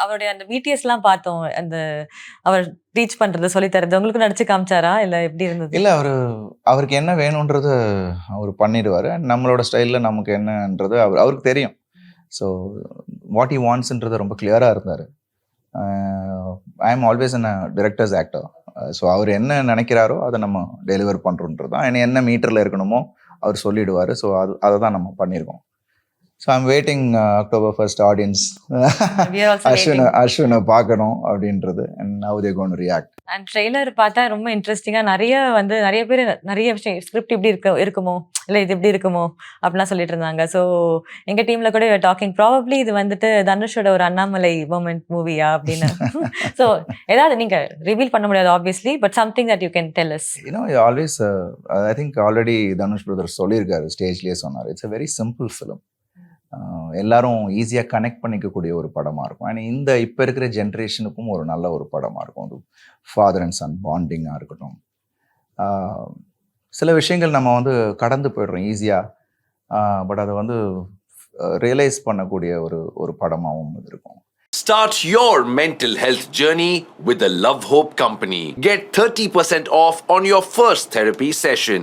அவருடைய அந்த பிடிஎஸ்லாம் பார்த்தோம். அந்த அவர் டீச் பண்றது, சொல்லி தர்றது உங்களுக்கும் நடிச்சு காமிச்சாரா? இல்ல எப்படி இருந்தது? இல்ல அவருக்கு என்ன வேணும்ன்றது அவரு பண்ணிடுவாரு. நம்மளோட ஸ்டைல்ல நமக்கு என்னன்றது அவருக்கு தெரியும். ஸோ வாட் ஹி வாண்ட்ஸ்ன்றது ரொம்ப கிளியரா இருந்தாரு. I am always an director's actor. So அவர் என்ன நினைக்கிறாரோ அதை நம்ம டெலிவர் பண்ணுறோன்றது தான். என்ன மீட்டரில் இருக்கணுமோ அவர் சொல்லிடுவார். ஸோ அதை தான் நம்ம பண்ணியிருக்கோம். So I'm waiting October 1st audience அஸ்வினை பார்க்கணும் அப்படின்றது. And now they gonna react. And trailer பார்த்தா ரொம்ப இன்ட்ரெஸ்டிங்கா நிறைய பேர் நிறைய விஷயம் ஸ்கிரிப்ட் இப்படி இருக்குமோ இல்லை இது இப்படி இருக்குமோ அப்படிலாம் சொல்லிட்டு இருந்தாங்க. ஸோ எங்க டீம்ல கூட டாக்கிங் ப்ராபப்ளி இது வந்துட்டு தனுஷோட ஒரு அண்ணாமலை மூமெண்ட் மூவியா அப்படின்னு. ஸோ ஏதாவது நீங்க ரிவீல் பண்ண முடியாது obviously, but something that you can tell us. Always I think already Dhanush brother சொல்லியிருக்காரு, ஸ்டேஜ்லேயே சொன்னார். It's a very simple film. எல்லாரும் ஈஸியாக கனெக்ட் பண்ணிக்கக்கூடிய ஒரு படமாக இருக்கும். அண்ட் இப்போ இருக்கிற ஜென்ரேஷனுக்கும் ஒரு நல்ல ஒரு படமாக இருக்கும். அது ஃபாதர் அண்ட் சன் பாண்டிங்காக இருக்கட்டும். சில விஷயங்கள் நம்ம கடந்து போயிடுறோம் ஈஸியாக. பட் அதை ரியலைஸ் பண்ணக்கூடிய ஒரு படமாகவும் இருக்கும். Start your mental health journey with the Love Hope Company. Get 30% off on your first therapy session.